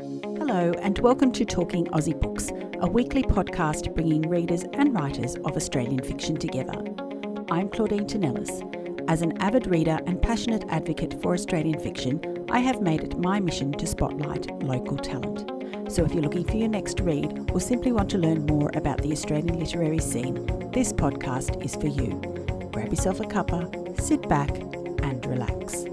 Hello and welcome to Talking Aussie Books, a weekly podcast bringing readers and writers of Australian fiction together. I'm Claudine Tonellis. As an avid reader and passionate advocate for Australian fiction, I have made it my mission to spotlight local talent. So if you're looking for your next read or simply want to learn more about the Australian literary scene, this podcast is for you. Grab yourself a cuppa, sit back and relax.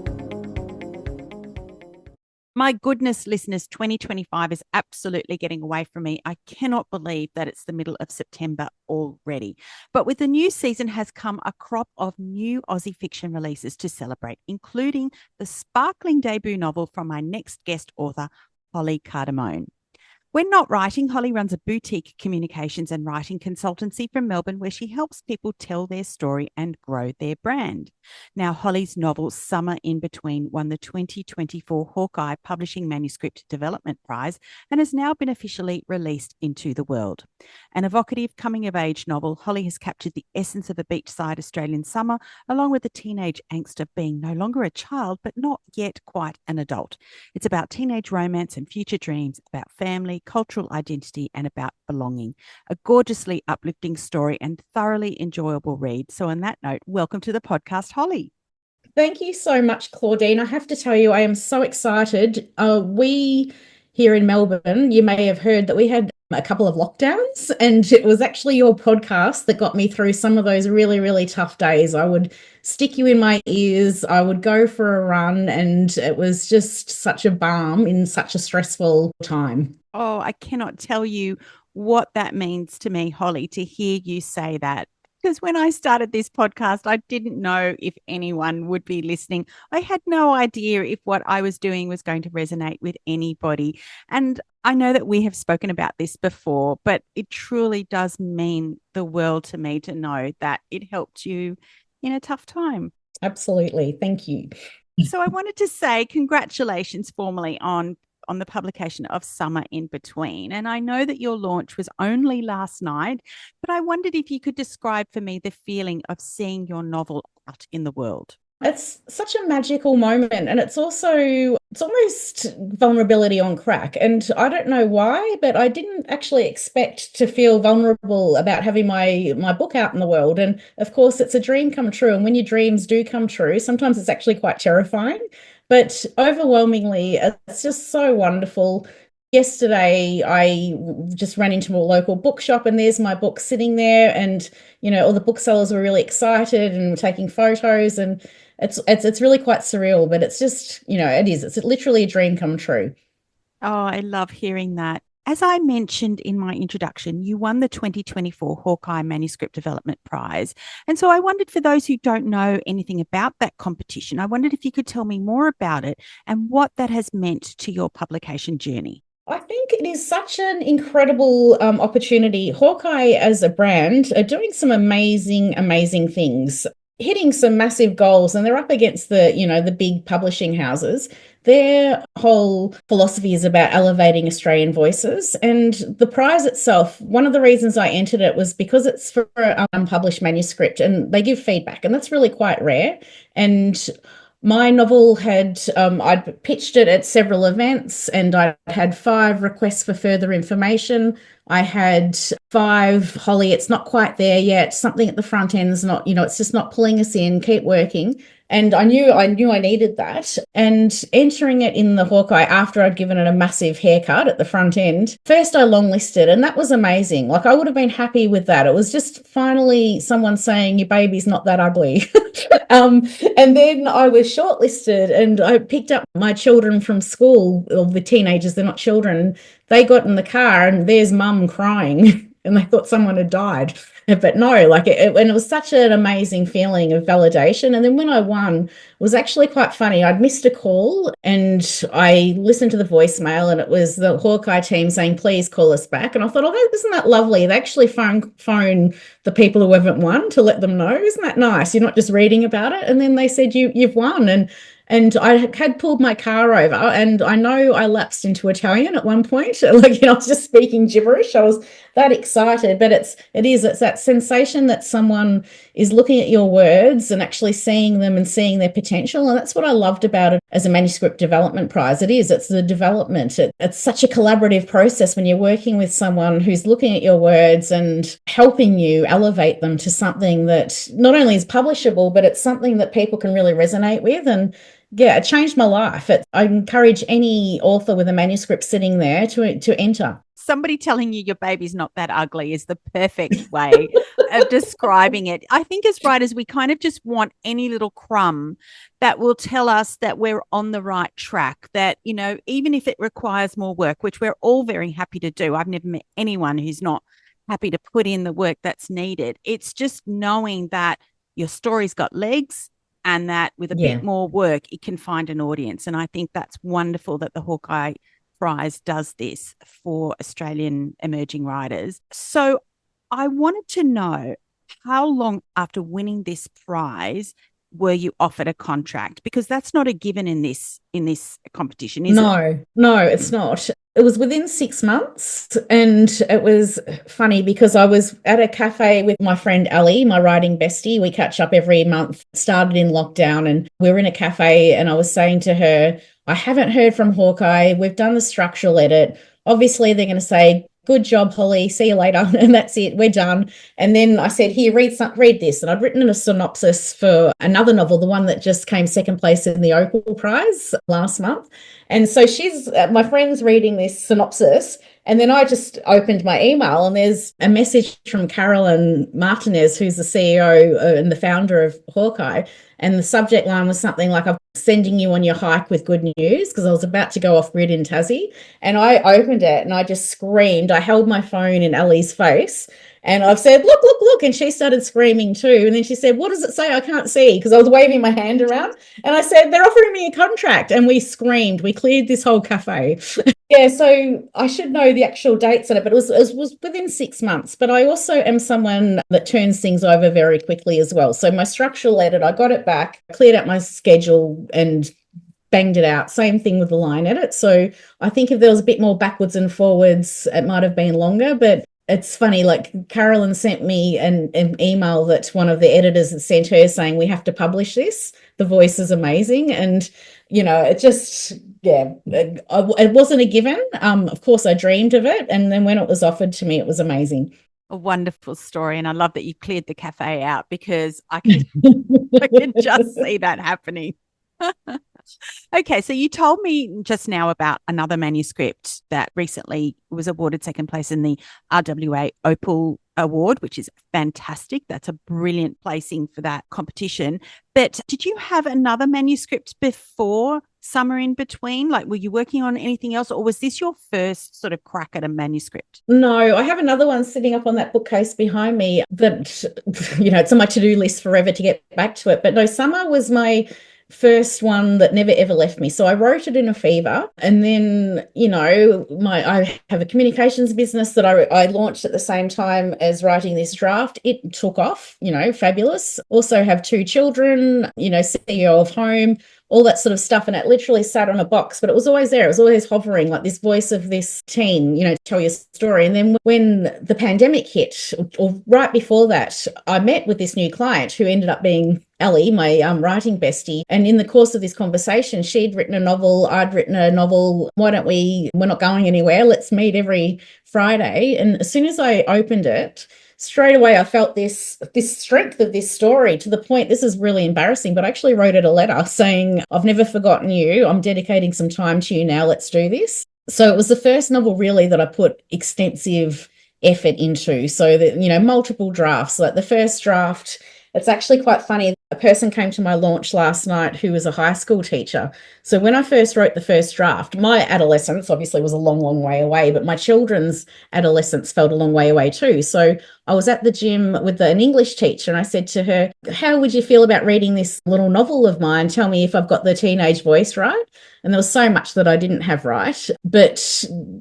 My goodness, listeners, 2025 is absolutely getting away from me. I cannot believe that it's the middle of September already. But with the new season has come a crop of new Aussie fiction releases to celebrate, including the sparkling debut novel from my next guest author, Holly Cardamone. When not writing, Holly runs a boutique communications and writing consultancy from Melbourne where she helps people tell their story and grow their brand. Now, Holly's novel Summer in Between won the 2024 Hawkeye Publishing Manuscript Development Prize and has now been officially released into the world. An evocative coming-of-age novel, Holly has captured the essence of a beachside Australian summer along with the teenage angst of being no longer a child but not yet quite an adult. It's about teenage romance and future dreams, about family, cultural identity and about belonging. A gorgeously uplifting story and thoroughly enjoyable read. So on that note, welcome to the podcast, Holly. Thank you so much, Claudine. I have to tell you, I am so excited. We here in Melbourne, you may have heard that we had a couple of lockdowns, and it was actually your podcast that got me through some of those really, really tough days. I would stick you in my ears, I would go for a run, and it was just such a balm in such a stressful time. Oh, I cannot tell you what that means to me, Holly, to hear you say that. Because when I started this podcast, I didn't know if anyone would be listening. I had no idea if what I was doing was going to resonate with anybody. And I know that we have spoken about this before, but it truly does mean the world to me to know that it helped you in a tough time. Absolutely. Thank you. So I wanted to say congratulations formally on the publication of Summer in Between. And I know that your launch was only last night, but I wondered if you could describe for me the feeling of seeing your novel out in the world. It's such a magical moment, and it's almost vulnerability on crack. And I don't know why, but I didn't actually expect to feel vulnerable about having my book out in the world. And of course, it's a dream come true. And when your dreams do come true, sometimes it's actually quite terrifying. But overwhelmingly, it's just so wonderful. Yesterday, I just ran into a local bookshop and there's my book sitting there, and all the booksellers were really excited and taking photos, and it's really quite surreal. But it's just it's literally a dream come true. Oh, I love hearing that. As I mentioned in my introduction, you won the 2024 Hawkeye Manuscript Development Prize. And so I wondered, for those who don't know anything about that competition, I wondered if you could tell me more about it and what that has meant to your publication journey. I think it is such an incredible opportunity. Hawkeye as a brand are doing some amazing, amazing things, hitting some massive goals, and they're up against the big publishing houses. Their whole philosophy is about elevating Australian voices. And the prize itself, one of the reasons I entered it was because it's for an unpublished manuscript and they give feedback, and that's really quite rare. And my novel I'd pitched it at several events, and I had 5 requests for further information. I had 5, Holly, it's not quite there yet. Something at the front end is not, it's just not pulling us in. Keep working. And I knew I needed that. And entering it in the Hawkeye after I'd given it a massive haircut at the front end, first I longlisted, and that was amazing. Like, I would have been happy with that. It was just finally someone saying your baby's not that ugly. And then I was shortlisted, and I picked up my children from school, or the teenagers, they're not children. They got in the car and there's mum crying and they thought someone had died. But no, and it was such an amazing feeling of validation. And then when I won, it was actually quite funny. I'd missed a call and I listened to the voicemail, and it was the Hawkeye team saying, please call us back. And I thought, oh, isn't that lovely? They actually phone the people who haven't won to let them know. Isn't that nice? You're not just reading about it. And then they said, you've won. And I had pulled my car over, and I know I lapsed into Italian at one point. I was just speaking gibberish. I was that excited. But it's that sensation that someone is looking at your words and actually seeing them and seeing their potential. And that's what I loved about it as a manuscript development prize. It's the development. It's such a collaborative process when you're working with someone who's looking at your words and helping you elevate them to something that not only is publishable, but it's something that people can really resonate with. And yeah, it changed my life. I encourage any author with a manuscript sitting there to enter. Somebody telling you your baby's not that ugly is the perfect way of describing it. I think as writers, we kind of just want any little crumb that will tell us that we're on the right track, that, you know, even if it requires more work, which we're all very happy to do. I've never met anyone who's not happy to put in the work that's needed. It's just knowing that your story's got legs and that with a bit more work, it can find an audience. And I think that's wonderful that the Hawkeye Prize does this for Australian emerging writers. So I wanted to know, how long after winning this prize were you offered a contract? Because that's not a given in this competition, is it? No, it's not. It was within 6 months, and it was funny because I was at a cafe with my friend Ali, my writing bestie. We catch up every month. Started in lockdown, and we were in a cafe, and I was saying to her, I haven't heard from Hawkeye. We've done the structural edit. Obviously, they're going to say, good job, Holly. See you later. And that's it. We're done. And then I said, here, read this. And I'd written a synopsis for another novel, the one that just came second place in the Opal Prize last month. And so my friend's reading this synopsis. And then I just opened my email, and there's a message from Carolyn Martinez, who's the CEO and the founder of Hawkeye. And the subject line was something like, I'm sending you on your hike with good news, because I was about to go off grid in Tassie. And I opened it and I just screamed. I held my phone in Ali's face and I've said, look, look, look. And she started screaming too. And then she said, what does it say? I can't see, because I was waving my hand around. And I said, they're offering me a contract. And we screamed. We cleared this whole cafe. Yeah, so I should know the actual dates on it, but it was within 6 months. But I also am someone that turns things over very quickly as well. So my structural edit, I got it back, cleared out my schedule and banged it out. Same thing with the line edit. So I think if there was a bit more backwards and forwards, it might have been longer. But it's funny, like Carolyn sent me an email that one of the editors had sent her saying, we have to publish this. The voice is amazing. And, you know, it just... yeah, it wasn't a given. Of course, I dreamed of it. And then when it was offered to me, it was amazing. A wonderful story. And I love that you cleared the cafe out, because I can just see that happening. Okay, so you told me just now about another manuscript that recently was awarded second place in the RWA Opal Award, which is fantastic. That's a brilliant placing for that competition. But did you have another manuscript before Summer in Between? Like, were you working on anything else, or was this your first sort of crack at a manuscript? No, I have another one sitting up on that bookcase behind me that, you know, it's on my to-do list forever to get back to it. But no, Summer was my first one that never ever left me. So I wrote it in a fever, and then, you know, I have a communications business that I launched at the same time as writing this draft. It took off, you know, fabulous. Also have 2 children, you know, CEO of home, all that sort of stuff. And it literally sat on a box, but it was always there. It was always hovering, like this voice of this teen, you know, tell your story. And then when the pandemic hit, or right before that, I met with this new client who ended up being Ellie, my writing bestie. And in the course of this conversation, she'd written a novel, I'd written a novel. We're not going anywhere. Let's meet every Friday. And as soon as I opened it, straight away I felt this strength of this story, to the point, this is really embarrassing, but I actually wrote it a letter saying, I've never forgotten you. I'm dedicating some time to you now. Let's do this. So it was the first novel really that I put extensive effort into. So that, you know, multiple drafts. Like the first draft, it's actually quite funny. A person came to my launch last night who was a high school teacher. So when I first wrote the first draft, my adolescence obviously was a long, long way away, but my children's adolescence felt a long way away too. So I was at the gym with an English teacher, and I said to her, how would you feel about reading this little novel of mine? Tell me if I've got the teenage voice right. And there was so much that I didn't have right. But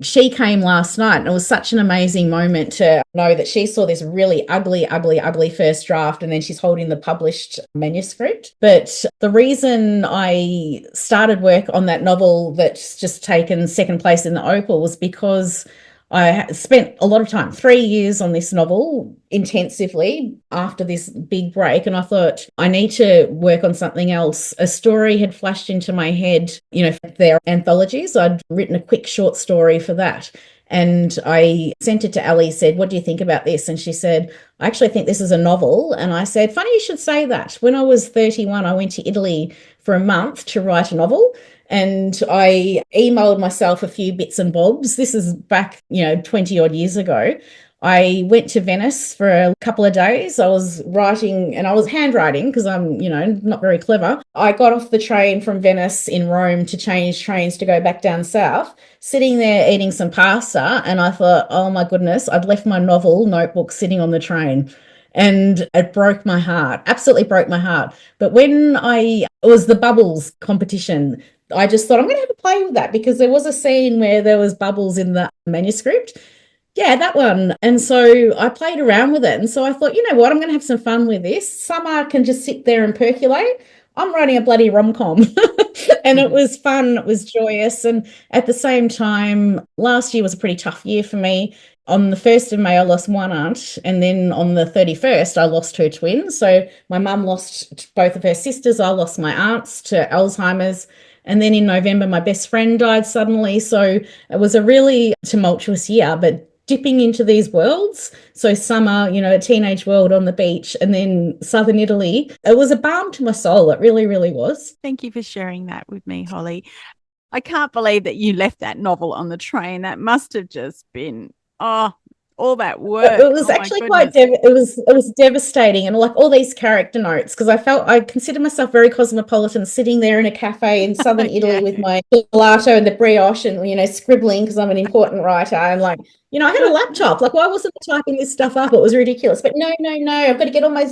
she came last night, and it was such an amazing moment to know that she saw this really ugly, ugly, ugly first draft, and then she's holding the published manuscript. But the reason I started work on that novel that's just taken second place in the Opal was because I spent a lot of time, 3 years on this novel intensively after this big break. And I thought, I need to work on something else. A story had flashed into my head, their anthologies. I'd written a quick short story for that. And I sent it to Ali, said, what do you think about this? And she said, I actually think this is a novel. And I said, funny you should say that. When I was 31, I went to Italy for a month to write a novel. And I emailed myself a few bits and bobs. This is back, 20 odd years ago. I went to Venice for a couple of days. I was writing and I was handwriting because I'm, not very clever. I got off the train from Venice in Rome to change trains to go back down south, sitting there eating some pasta. And I thought, oh my goodness, I'd left my novel notebook sitting on the train. And it broke my heart, absolutely broke my heart. But when it was the bubbles competition, I just thought I'm going to have a play with that because there was a scene where there was bubbles in the manuscript. Yeah, that one. And so I played around with it. And so I thought, you know what, I'm going to have some fun with this. Summer can just sit there and percolate. I'm writing a bloody rom-com. And it was fun. It was joyous. And at the same time, last year was a pretty tough year for me. On the 1st of May, I lost one aunt. And then on the 31st, I lost her twins. So my mum lost both of her sisters. I lost my aunts to Alzheimer's. And then in November, my best friend died suddenly. So it was a really tumultuous year, but dipping into these worlds. So summer, a teenage world on the beach, and then southern Italy. It was a balm to my soul. It really, really was. Thank you for sharing that with me, Holly. I can't believe that you left that novel on the train. That must have just been, all that work. It was actually it was devastating, and like all these character notes, because I consider myself very cosmopolitan, sitting there in a cafe in southern Italy with my gelato and the brioche, and scribbling because I'm an important writer, and I had a laptop. Like, why wasn't I typing this stuff up? It was ridiculous. But no, I've got to get all my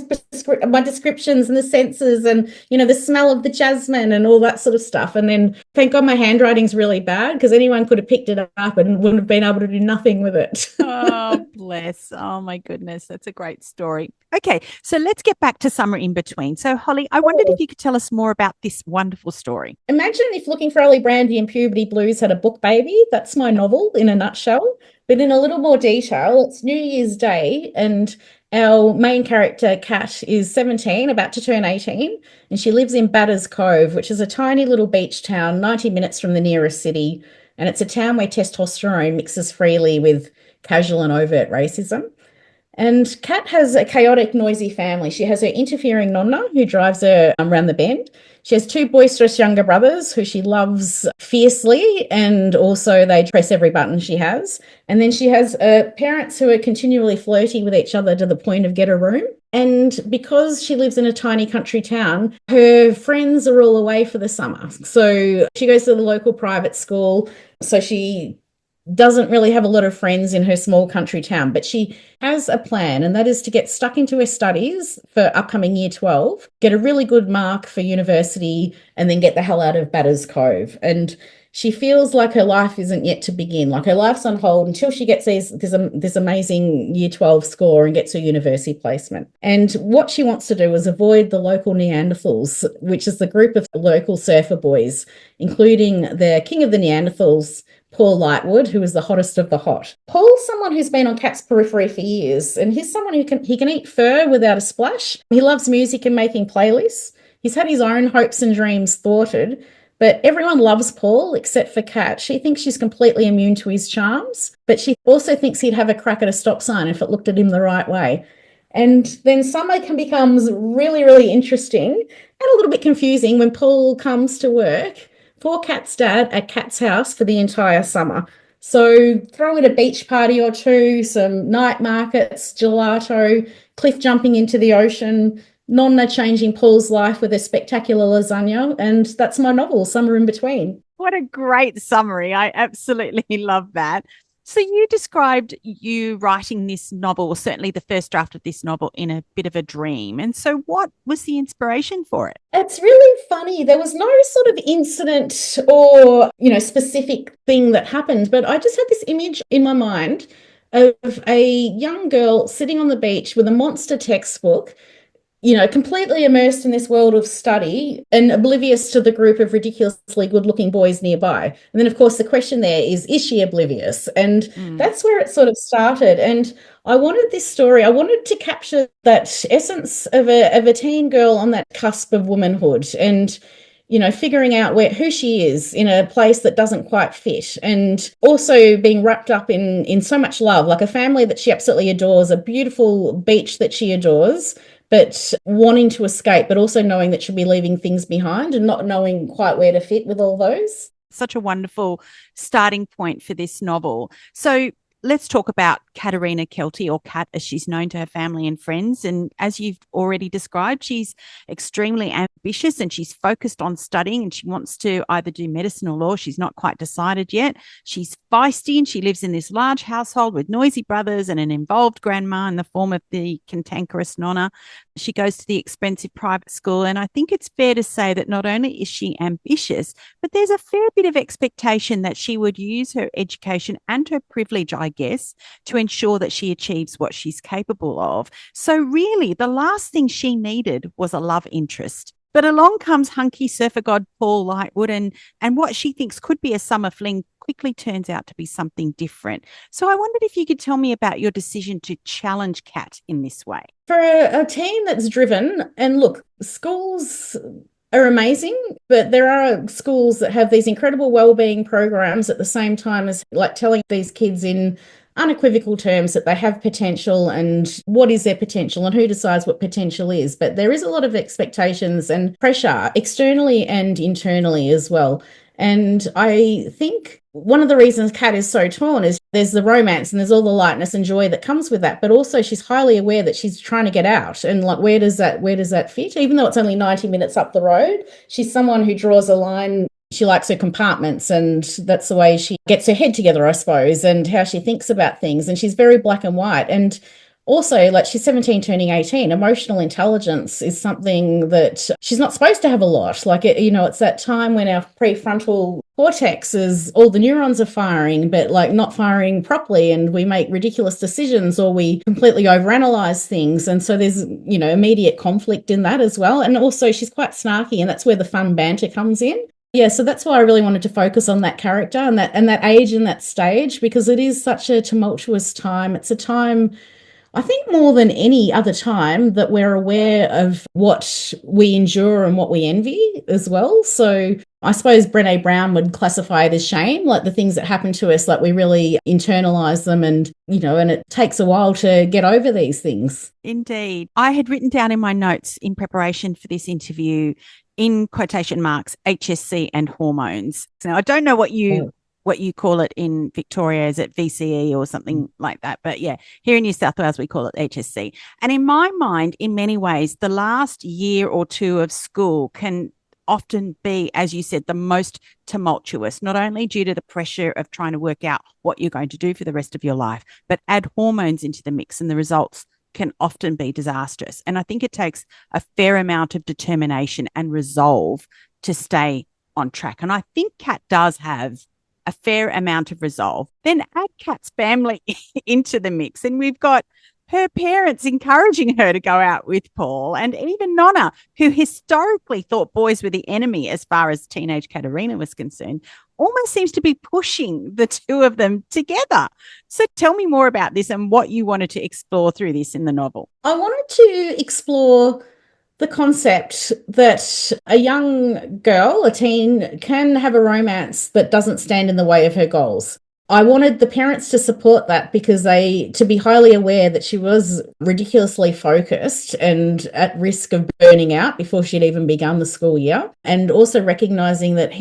descriptions and the senses and, the smell of the jasmine and all that sort of stuff. And then thank God my handwriting's really bad because anyone could have picked it up and wouldn't have been able to do nothing with it. Oh, bless. Oh, my goodness. That's a great story. Okay, so let's get back to Summer in Between. So, Holly, I wondered if you could tell us more about this wonderful story. Imagine if Looking for Ali Brandy and Puberty Blues had a book baby. That's my novel in a nutshell. But in a little more detail, it's New Year's Day, and our main character, Kat, is 17, about to turn 18, and she lives in Batters Cove, which is a tiny little beach town, 90 minutes from the nearest city. And it's a town where testosterone mixes freely with casual and overt racism. And Kat has a chaotic, noisy family. She has her interfering nonna who drives her around the bend. She has two boisterous younger brothers who she loves fiercely, and also they press every button she has. And then she has parents who are continually flirty with each other to the point of get a room. And because she lives in a tiny country town, her friends are all away for the summer. So she goes to the local private school. So she doesn't really have a lot of friends in her small country town, but she has a plan, and that is to get stuck into her studies for upcoming year 12, get a really good mark for university, and then get the hell out of Batters Cove. And she feels like her life isn't yet to begin. Like, her life's on hold until she gets this amazing year 12 score and gets her university placement. And what she wants to do is avoid the local Neanderthals, which is the group of local surfer boys, including the king of the Neanderthals, Paul Lightwood, who is the hottest of the hot. Paul's someone who's been on Kat's periphery for years, and he's someone who can eat fur without a splash. He loves music and making playlists. He's had his own hopes and dreams thwarted, but everyone loves Paul except for Kat. She thinks she's completely immune to his charms, but she also thinks he'd have a crack at a stop sign if it looked at him the right way. And then summer becomes really, really interesting and a little bit confusing when Paul comes to work for Kat's dad at Kat's house for the entire summer. So throw in a beach party or two, some night markets, gelato, cliff jumping into the ocean, Nonna changing Paul's life with a spectacular lasagna, and that's my novel, Summer in Between. What a great summary. I absolutely love that. So you described you writing this novel, or certainly the first draft of this novel, in a bit of a dream. And so what was the inspiration for it? It's really funny. There was no sort of incident or, specific thing that happened, but I just had this image in my mind of a young girl sitting on the beach with a monster textbook, completely immersed in this world of study and oblivious to the group of ridiculously good-looking boys nearby. And then, of course, the question there is she oblivious? And that's where it sort of started. And I wanted to capture that essence of a teen girl on that cusp of womanhood and figuring out who she is in a place that doesn't quite fit, and also being wrapped up in so much love, like a family that she absolutely adores, a beautiful beach that she adores, but wanting to escape, but also knowing that she'll be leaving things behind and not knowing quite where to fit with all those. Such a wonderful starting point for this novel. So let's talk about Katerina Kelty, or Kat, as she's known to her family and friends. And as you've already described, she's extremely ambitious and she's focused on studying, and she wants to either do medicine or law. She's not quite decided yet. She's feisty and she lives in this large household with noisy brothers and an involved grandma in the form of the cantankerous Nonna. She goes to the expensive private school. And I think it's fair to say that not only is she ambitious, but there's a fair bit of expectation that she would use her education and her privilege, I guess, to ensure that she achieves what she's capable of. So really, the last thing she needed was a love interest. But along comes hunky surfer god Paul Lightwood, and what she thinks could be a summer fling quickly turns out to be something different. So I wondered if you could tell me about your decision to challenge Kat in this way. For a teen that's driven, and look, schools are amazing, but there are schools that have these incredible wellbeing programs at the same time as like telling these kids in unequivocal terms that they have potential and what is their potential and who decides what potential is. But there is a lot of expectations and pressure externally and internally as well. And I think one of the reasons Kat is so torn is there's the romance and there's all the lightness and joy that comes with that, but also she's highly aware that she's trying to get out, and like where does that fit? Even though it's only 90 minutes up the road, she's someone who draws a line. She likes her compartments, and that's the way she gets her head together, I suppose, and how she thinks about things. And she's very black and white. And also, like, she's 17 turning 18. Emotional intelligence is something that she's not supposed to have a lot. Like, it's that time when our prefrontal cortex is, all the neurons are firing, but like not firing properly. And we make ridiculous decisions, or we completely overanalyze things. And so there's, immediate conflict in that as well. And also she's quite snarky, and that's where the fun banter comes in. Yeah, so that's why I really wanted to focus on that character and that age and that stage, because it is such a tumultuous time. It's a time, I think, more than any other time that we're aware of what we endure and what we envy as well. So I suppose Brené Brown would classify it as shame, like the things that happen to us, like we really internalize them, and, and it takes a while to get over these things. Indeed. I had written down in my notes in preparation for this interview, in quotation marks, HSC and hormones. Now, I don't know what you call it in Victoria. Is it VCE or something like that? But yeah, here in New South Wales, we call it HSC. And in my mind, in many ways, the last year or two of school can often be, as you said, the most tumultuous, not only due to the pressure of trying to work out what you're going to do for the rest of your life, but add hormones into the mix and the results can often be disastrous. And I think it takes a fair amount of determination and resolve to stay on track. And I think Kat does have a fair amount of resolve. Then add Kat's family into the mix, and we've got her parents encouraging her to go out with Paul, and even Nonna, who historically thought boys were the enemy as far as teenage Katerina was concerned, almost seems to be pushing the two of them together. So tell me more about this and what you wanted to explore through this in the novel. I wanted to explore the concept that a young girl, a teen, can have a romance that doesn't stand in the way of her goals. I wanted the parents to support that, because to be highly aware that she was ridiculously focused and at risk of burning out before she'd even begun the school year. And also recognizing that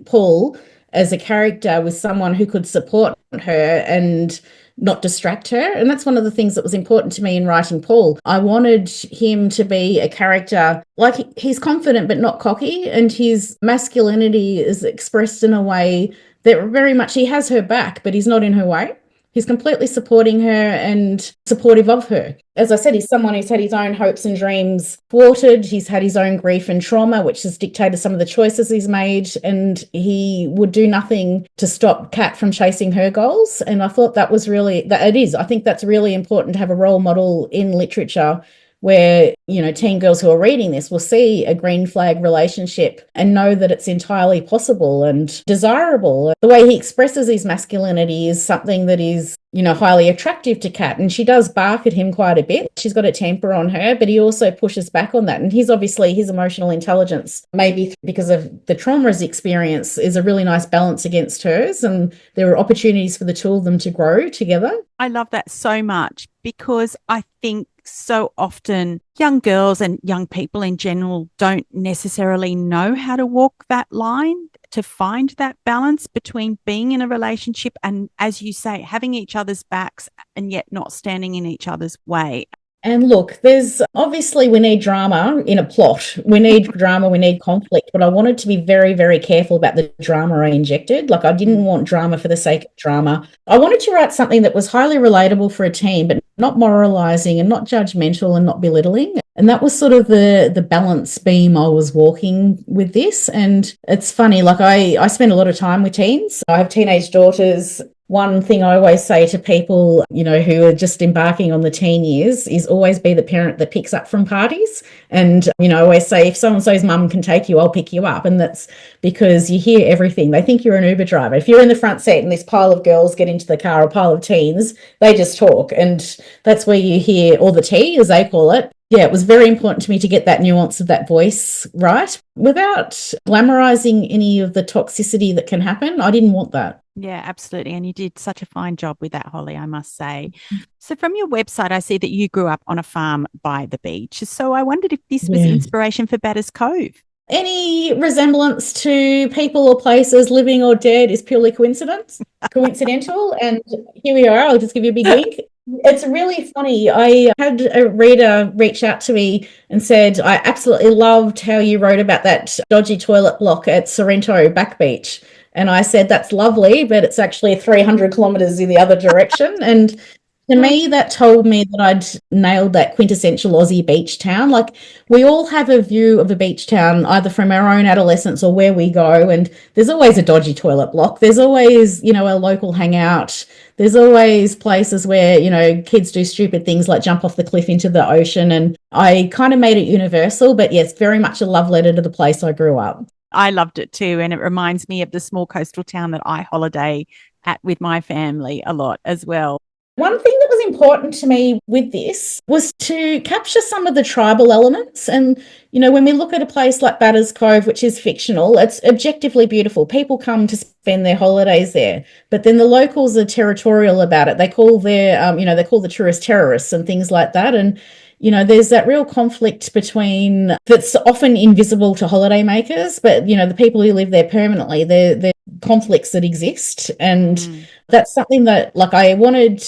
Paul, as a character, was someone who could support her and not distract her. And that's one of the things that was important to me in writing Paul. I wanted him to be a character, like, he's confident but not cocky, and his masculinity is expressed in a way that very much he has her back, but he's not in her way. He's completely supporting her and supportive of her. As I said, he's someone who's had his own hopes and dreams thwarted. He's had his own grief and trauma, which has dictated some of the choices he's made, and he would do nothing to stop Kat from chasing her goals. And I thought I think that's really important to have a role model in literature where, you know, teen girls who are reading this will see a green flag relationship and know that it's entirely possible and desirable. The way he expresses his masculinity is something that is, you know, highly attractive to Kat, and she does bark at him quite a bit. She's got a temper on her, but he also pushes back on that. And he's obviously, his emotional intelligence, maybe because of the traumas experience, is a really nice balance against hers, and there are opportunities for the two of them to grow together. I love that so much, because I think so often young girls and young people in general don't necessarily know how to walk that line, to find that balance between being in a relationship and, as you say, having each other's backs and yet not standing in each other's way. And look, there's obviously, we need drama in a plot. We need drama, we need conflict, but I wanted to be very, very careful about the drama I injected. Like, I didn't want drama for the sake of drama. I wanted to write something that was highly relatable for a teen, but not moralizing and not judgmental and not belittling. And that was sort of the balance beam I was walking with this. And it's funny, like I spend a lot of time with teens. I have teenage daughters. One thing I always say to people, you know, who are just embarking on the teen years is always be the parent that picks up from parties. And, you know, I always say, if so-and-so's mum can take you, I'll pick you up. And that's because you hear everything. They think you're an Uber driver. If you're in the front seat and this pile of girls get into the car, a pile of teens, they just talk. And that's where you hear all the tea, as they call it. Yeah, it was very important to me to get that nuance of that voice right without glamorizing any of the toxicity that can happen. I didn't want that. Yeah, absolutely. And you did such a fine job with that, Holly, I must say. So from your website, I see that you grew up on a farm by the beach. So I wondered if this was inspiration for Batters Cove. Any resemblance to people or places, living or dead, is purely coincidental. And here we are. I'll just give you a big wink. It's really funny. I had a reader reach out to me and said, I absolutely loved how you wrote about that dodgy toilet block at Sorrento Back Beach. And I said, that's lovely, but it's actually 300 kilometres in the other direction. And to me, that told me that I'd nailed that quintessential Aussie beach town. Like, we all have a view of a beach town, either from our own adolescence or where we go. And there's always a dodgy toilet block. There's always, you know, a local hangout. There's always places where, you know, kids do stupid things like jump off the cliff into the ocean. And I kind of made it universal, but yes, very much a love letter to the place I grew up. I loved it too. And it reminds me of the small coastal town that I holiday at with my family a lot as well. One thing that was important to me with this was to capture some of the tribal elements. And, you know, when we look at a place like Batters Cove, which is fictional, it's objectively beautiful. People come to spend their holidays there. But then the locals are territorial about it. They call their, they call the tourists terrorists and things like that. And, you know, there's that real conflict between, that's often invisible to holidaymakers, but, you know, the people who live there permanently, they're conflicts that exist. And that's something that, like, I wanted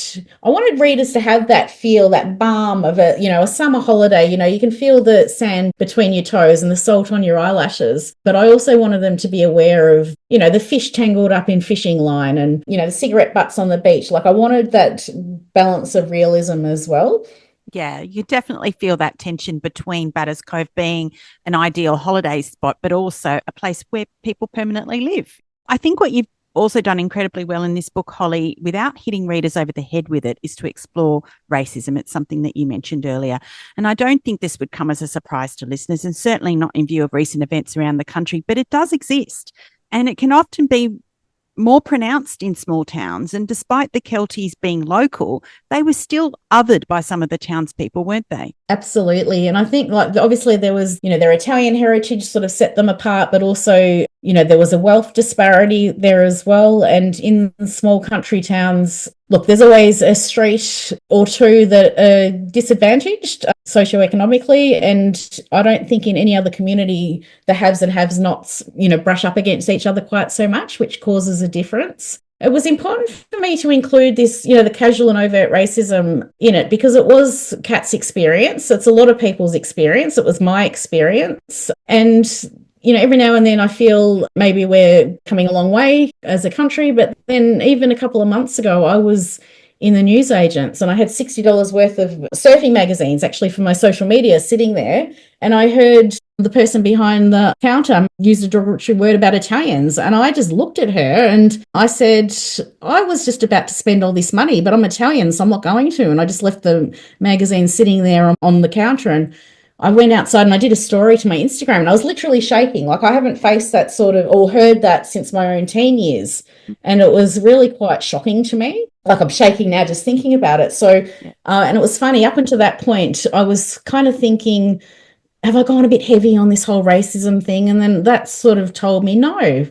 readers to have that feel, that balm of a summer holiday. You know, you can feel the sand between your toes and the salt on your eyelashes. But I also wanted them to be aware of, you know, the fish tangled up in fishing line and, you know, the cigarette butts on the beach. Like, I wanted that balance of realism as well. Yeah, you definitely feel that tension between Batters Cove being an ideal holiday spot, but also a place where people permanently live. I think what you've also done incredibly well in this book, Holly, without hitting readers over the head with it, is to explore racism. It's something that you mentioned earlier. And I don't think this would come as a surprise to listeners, and certainly not in view of recent events around the country, but it does exist. And it can often be more pronounced in small towns. And despite the Kelties being local, they were still othered by some of the townspeople, weren't they? Absolutely. And I think, like, obviously there was, you know, their Italian heritage sort of set them apart, but also, you know, there was a wealth disparity there as well. And in small country towns, look, there's always a street or two that are disadvantaged socioeconomically. And I don't think in any other community the haves and have nots, you know, brush up against each other quite so much, which causes a difference. It was important for me to include this, you know, the casual and overt racism in it, because it was Kat's experience. It's a lot of people's experience. It was my experience. And, you know, every now and then I feel maybe we're coming a long way as a country, but then even a couple of months ago, I was in the newsagents, and I had $60 worth of surfing magazines actually for my social media sitting there. And I heard the person behind the counter used a derogatory word about Italians. And I just looked at her and I said, I was just about to spend all this money, but I'm Italian, so I'm not going to. And I just left the magazine sitting there on the counter, and I went outside and I did a story to my Instagram, and I was literally shaking. Like, I haven't faced that sort of or heard that since my own teen years. And it was really quite shocking to me. Like, I'm shaking now just thinking about it. So, and it was funny, up until that point, I was kind of thinking, have I gone a bit heavy on this whole racism thing? And then that sort of told me, no,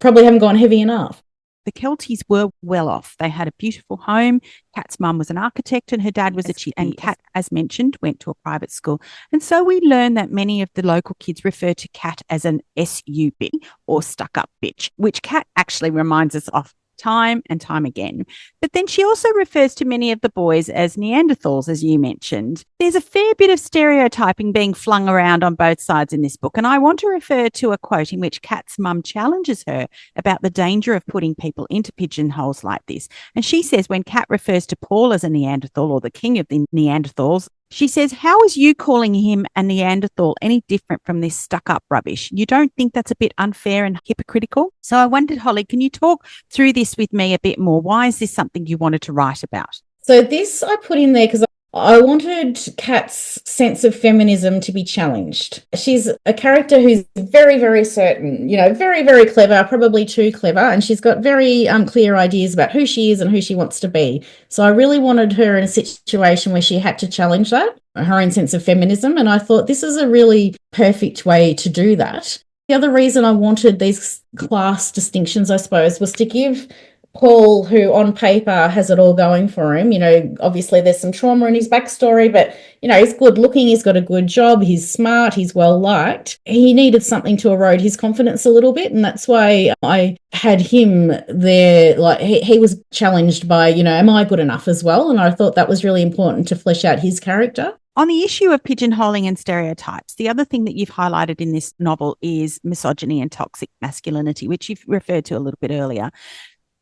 probably haven't gone heavy enough. The Kelties were well off. They had a beautiful home. Kat's mum was an architect and her dad was a chief. And Kat, as mentioned, went to a private school. And so we learned that many of the local kids refer to Kat as an SUB, or stuck-up bitch, which Kat actually reminds us of time and time again. But then she also refers to many of the boys as Neanderthals, as you mentioned. There's a fair bit of stereotyping being flung around on both sides in this book, and I want to refer to a quote in which Kat's mum challenges her about the danger of putting people into pigeonholes like this. And she says when Kat refers to Paul as a Neanderthal, or the king of the Neanderthals, she says, how is you calling him a Neanderthal any different from this stuck-up rubbish? You don't think that's a bit unfair and hypocritical? So I wondered, Holly, can you talk through this with me a bit more? Why is this something you wanted to write about? So this I put in there because I wanted Kat's sense of feminism to be challenged. She's a character who's very, very certain, very, very clever, probably too clever, and she's got very clear ideas about who she is and who she wants to be. So I really wanted her in a situation where she had to challenge that, her own sense of feminism, and I thought this is a really perfect way to do that. The other reason I wanted these class distinctions, I suppose, was to give Paul, who on paper has it all going for him, obviously there's some trauma in his backstory, but, he's good looking, he's got a good job, he's smart, he's well liked. He needed something to erode his confidence a little bit. And that's why I had him there. Like, he was challenged by, am I good enough as well? And I thought that was really important to flesh out his character. On the issue of pigeonholing and stereotypes, the other thing that you've highlighted in this novel is misogyny and toxic masculinity, which you've referred to a little bit earlier.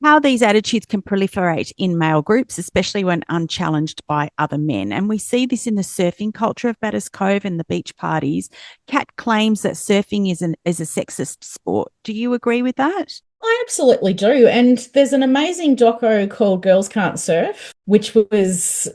How these attitudes can proliferate in male groups, especially when unchallenged by other men. And we see this in the surfing culture of Batters Cove and the beach parties. Kat claims that surfing is a sexist sport. Do you agree with that? I absolutely do. And there's an amazing doco called Girls Can't Surf, which was,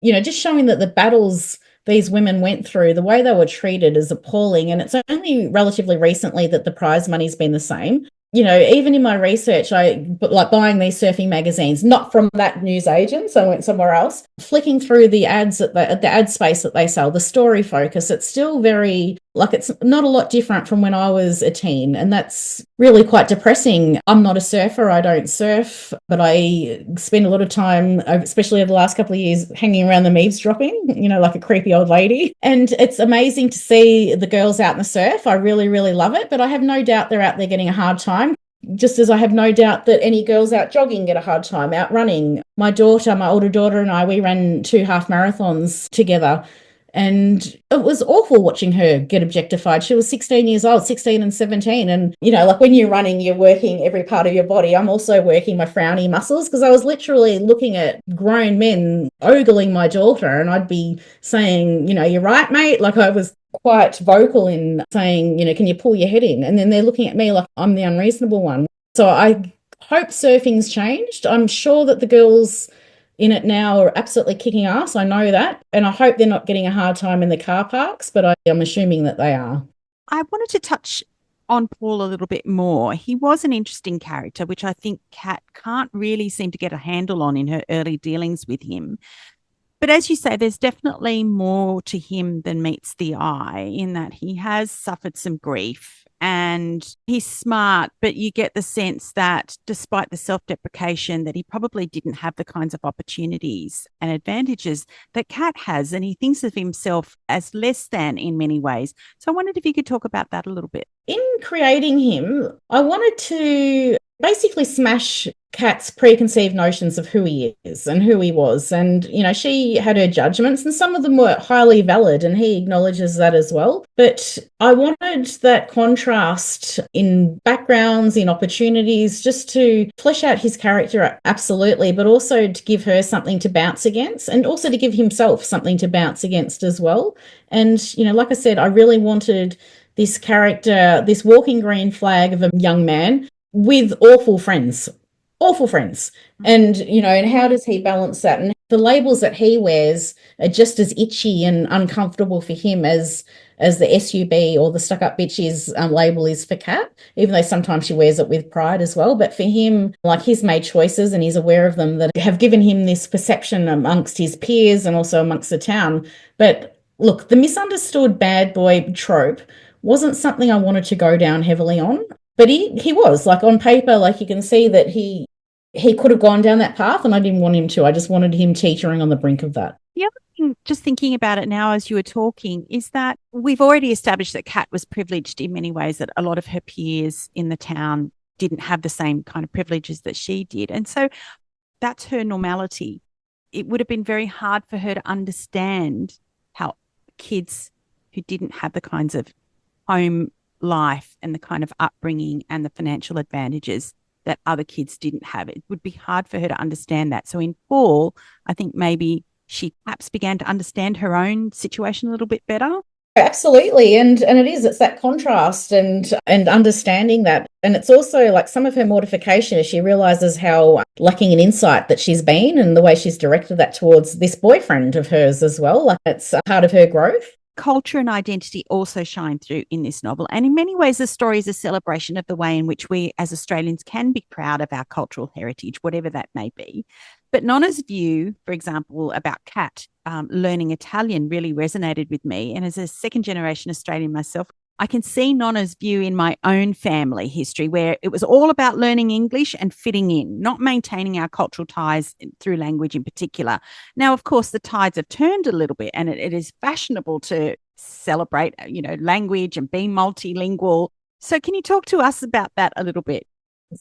just showing that the battles these women went through, the way they were treated is appalling. And it's only relatively recently that the prize money's been the same. Even in my research, like buying these surfing magazines, not from that news agent, so I went somewhere else, flicking through the ads at the ad space that they sell, the story focus, it's still very, it's not a lot different from when I was a teen. And that's really quite depressing. I'm not a surfer, I don't surf, but I spend a lot of time, especially over the last couple of years, hanging around them eavesdropping, like a creepy old lady. And it's amazing to see the girls out in the surf. I really, really love it, but I have no doubt they're out there getting a hard time. Just as I have no doubt that any girls out jogging get a hard time, out running. My older daughter and I, we ran 2 half marathons together. And it was awful watching her get objectified. She was 16 years old, 16 and 17. And, when you're running, you're working every part of your body. I'm also working my frowny muscles because I was literally looking at grown men ogling my daughter. And I'd be saying, you're right, mate. Like, I was quite vocal in saying, can you pull your head in? And then they're looking at me like I'm the unreasonable one. So I hope surfing's changed. I'm sure that the girls in it now are absolutely kicking ass. I know that. And I hope they're not getting a hard time in the car parks, but I'm assuming that they are. I wanted to touch on Paul a little bit more. He was an interesting character, which I think Kat can't really seem to get a handle on in her early dealings with him. But as you say, there's definitely more to him than meets the eye, in that he has suffered some grief and he's smart, but you get the sense that despite the self-deprecation, that he probably didn't have the kinds of opportunities and advantages that Kat has, and he thinks of himself as less than in many ways. So I wondered if you could talk about that a little bit. In creating him, I wanted to basically smash Kat's preconceived notions of who he is and who he was. And, she had her judgments and some of them were highly valid, and he acknowledges that as well. But I wanted that contrast contrast in backgrounds, in opportunities, just to flesh out his character, absolutely, but also to give her something to bounce against and also to give himself something to bounce against as well. And, you know, like I said, I really wanted this character, this walking green flag of a young man with awful friends. Awful friends. And, you know, and how does he balance that? And the labels that he wears are just as itchy and uncomfortable for him as the SUB or the stuck-up bitches label is for Kat, even though sometimes she wears it with pride as well. But for him, like, he's made choices and he's aware of them that have given him this perception amongst his peers and also amongst the town. But look, the misunderstood bad boy trope wasn't something I wanted to go down heavily on. But he was, like, on paper, like, you can see that he could have gone down that path, and I didn't want him to. I just wanted him teetering on the brink of that. The other thing, just thinking about it now as you were talking, is that we've already established that Kat was privileged in many ways, that a lot of her peers in the town didn't have the same kind of privileges that she did. And so that's her normality. It would have been very hard for her to understand how kids who didn't have the kinds of home life and the kind of upbringing and the financial advantages that other kids didn't have. It would be hard for her to understand that. So in Paul, I think maybe she perhaps began to understand her own situation a little bit better. Absolutely. And it's that contrast and understanding that. And it's also like some of her mortification as she realizes how lacking in insight that she's been and the way she's directed that towards this boyfriend of hers as well. Like, it's a part of her growth. Culture and identity also shine through in this novel. And in many ways, the story is a celebration of the way in which we as Australians can be proud of our cultural heritage, whatever that may be. But Nonna's view, for example, about Kat learning Italian really resonated with me. And as a second generation Australian myself, I can see Nonna's view in my own family history, where it was all about learning English and fitting in, not maintaining our cultural ties through language in particular. Now, of course, the tides have turned a little bit, and it is fashionable to celebrate, you know, language and be multilingual. So can you talk to us about that a little bit?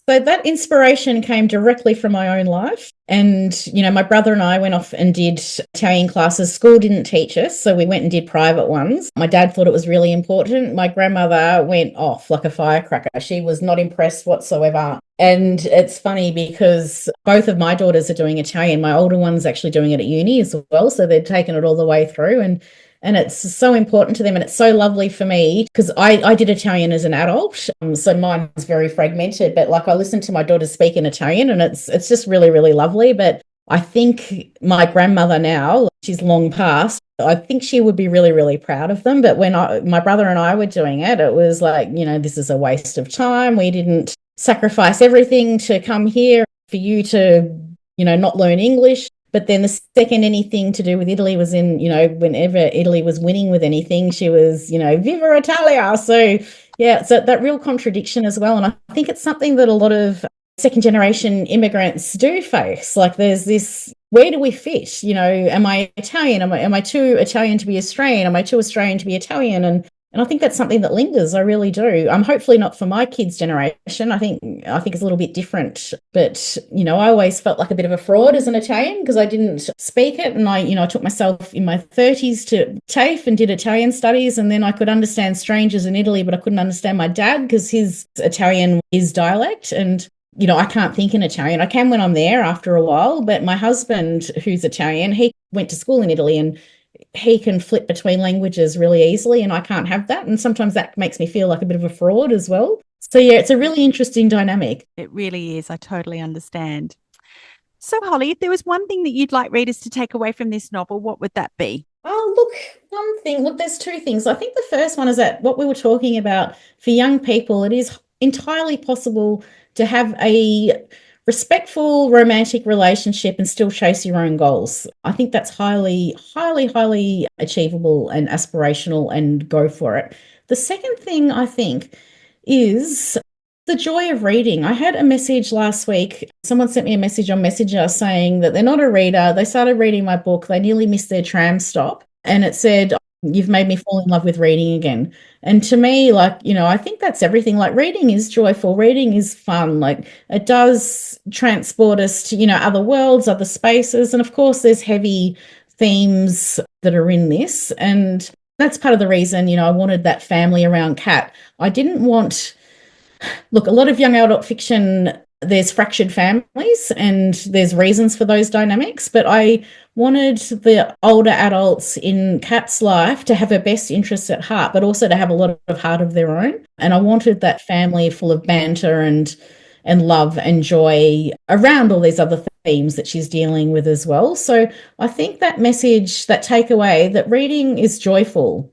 So that inspiration came directly from my own life. And, you know, my brother and I went off and did Italian classes. School didn't teach us, so we went and did private ones. My dad thought it was really important. My grandmother went off like a firecracker. She was not impressed whatsoever. And it's funny because both of my daughters are doing Italian. My older one's actually doing it at uni as well, so they've taken it all the way through. And it's so important to them, and it's so lovely for me because I did Italian as an adult, so mine's very fragmented. But like, I listen to my daughters speak in Italian, and it's just really, really lovely. But I think my grandmother now, she's long past, I think she would be really, really proud of them. But when my brother and I were doing it, it was like, you know, this is a waste of time. We didn't sacrifice everything to come here for you to, you know, not learn English. But then the second anything to do with Italy was in, you know, whenever Italy was winning with anything, she was, you know, Viva Italia. So, yeah, so that real contradiction as well. And I think it's something that a lot of second generation immigrants do face. Like, there's this, where do we fit? You know, am I Italian? Am I too Italian to be Australian? Am I too Australian to be Italian? And I think that's something that lingers. I really do. Hopefully not for my kids' generation. I think it's a little bit different. But, you know, I always felt like a bit of a fraud as an Italian because I didn't speak it. And I took myself in my 30s to TAFE and did Italian studies. And then I could understand strangers in Italy, but I couldn't understand my dad because his Italian is dialect. And, you know, I can't think in Italian. I can when I'm there after a while. But my husband, who's Italian, he went to school in Italy, and he can flip between languages really easily, and I can't have that. And sometimes that makes me feel like a bit of a fraud as well. So, yeah, it's a really interesting dynamic. It really is. I totally understand. So, Holly, if there was one thing that you'd like readers to take away from this novel, what would that be? Oh, look, there's two things. I think the first one is that what we were talking about for young people, it is entirely possible to have a respectful romantic relationship and still chase your own goals. I think that's highly, highly, highly achievable and aspirational, and go for it. The second thing I think is the joy of reading. I had a message last week. Someone sent me a message on Messenger saying that they're not a reader. They started reading my book. They nearly missed their tram stop. And it said, "You've made me fall in love with reading again." And to me, like, you know, I think that's everything. Like, reading is joyful. Reading is fun. Like, it does transport us to, you know, other worlds, other spaces. And of course, there's heavy themes that are in this. And That's part of the reason, I wanted that family around Kat. I didn't want, look, a lot of young adult fiction, there's fractured families and there's reasons for those dynamics, but I wanted the older adults in Kat's life to have her best interests at heart, but also to have a lot of heart of their own. And I wanted that family full of banter and love and joy around all these other themes that she's dealing with as well. So I think that message, that takeaway, that reading is joyful,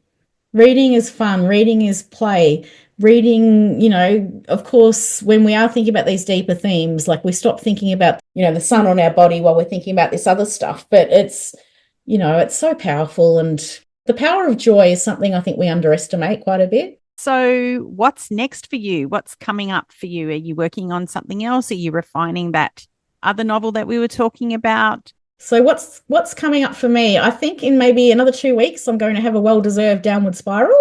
reading is fun, reading is play, reading, of course, when we are thinking about these deeper themes, like we stop thinking about, the sun on our body while we're thinking about this other stuff. But it's, it's so powerful. And the power of joy is something I think we underestimate quite a bit. So what's next for you? What's coming up for you? Are you working on something else? Are you refining that other novel that we were talking about? So what's coming up for me? I think in maybe another 2 weeks, I'm going to have a well-deserved downward spiral.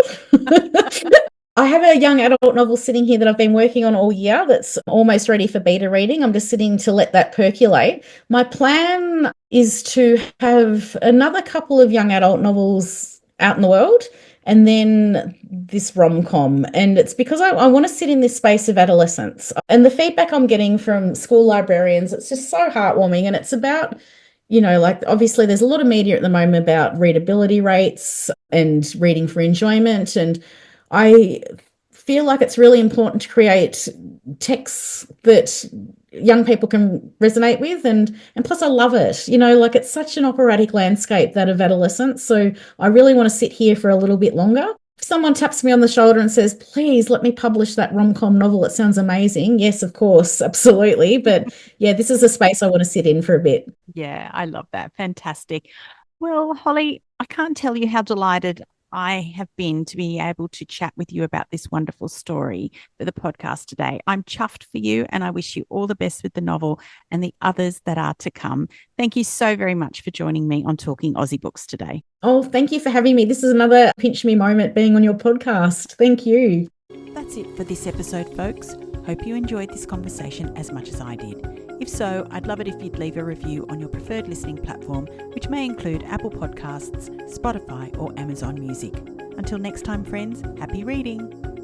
I have a young adult novel sitting here that I've been working on all year that's almost ready for beta reading. I'm just sitting to let that percolate. My plan is to have another couple of young adult novels out in the world, and then this rom-com. And it's because I want to sit in this space of adolescence. And the feedback I'm getting from school librarians, it's just so heartwarming. And it's about, obviously there's a lot of media at the moment about readability rates and reading for enjoyment. And I feel like it's really important to create texts that young people can resonate with, and plus I love it. It's such an operatic landscape, that of adolescence. So I really want to sit here for a little bit longer. If someone taps me on the shoulder and says, please let me publish that rom-com novel, it sounds amazing. Yes, of course, absolutely. But yeah, this is a space I want to sit in for a bit. Yeah, I love that. Fantastic. Well, Holly, I can't tell you how delighted I have been to be able to chat with you about this wonderful story for the podcast today. I'm chuffed for you, and I wish you all the best with the novel and the others that are to come. Thank you so very much for joining me on Talking Aussie Books today. Oh, thank you for having me. This is another pinch me moment being on your podcast. Thank you. That's it for this episode, folks. Hope you enjoyed this conversation as much as I did. If so, I'd love it if you'd leave a review on your preferred listening platform, which may include Apple Podcasts, Spotify, or Amazon Music. Until next time, friends, happy reading.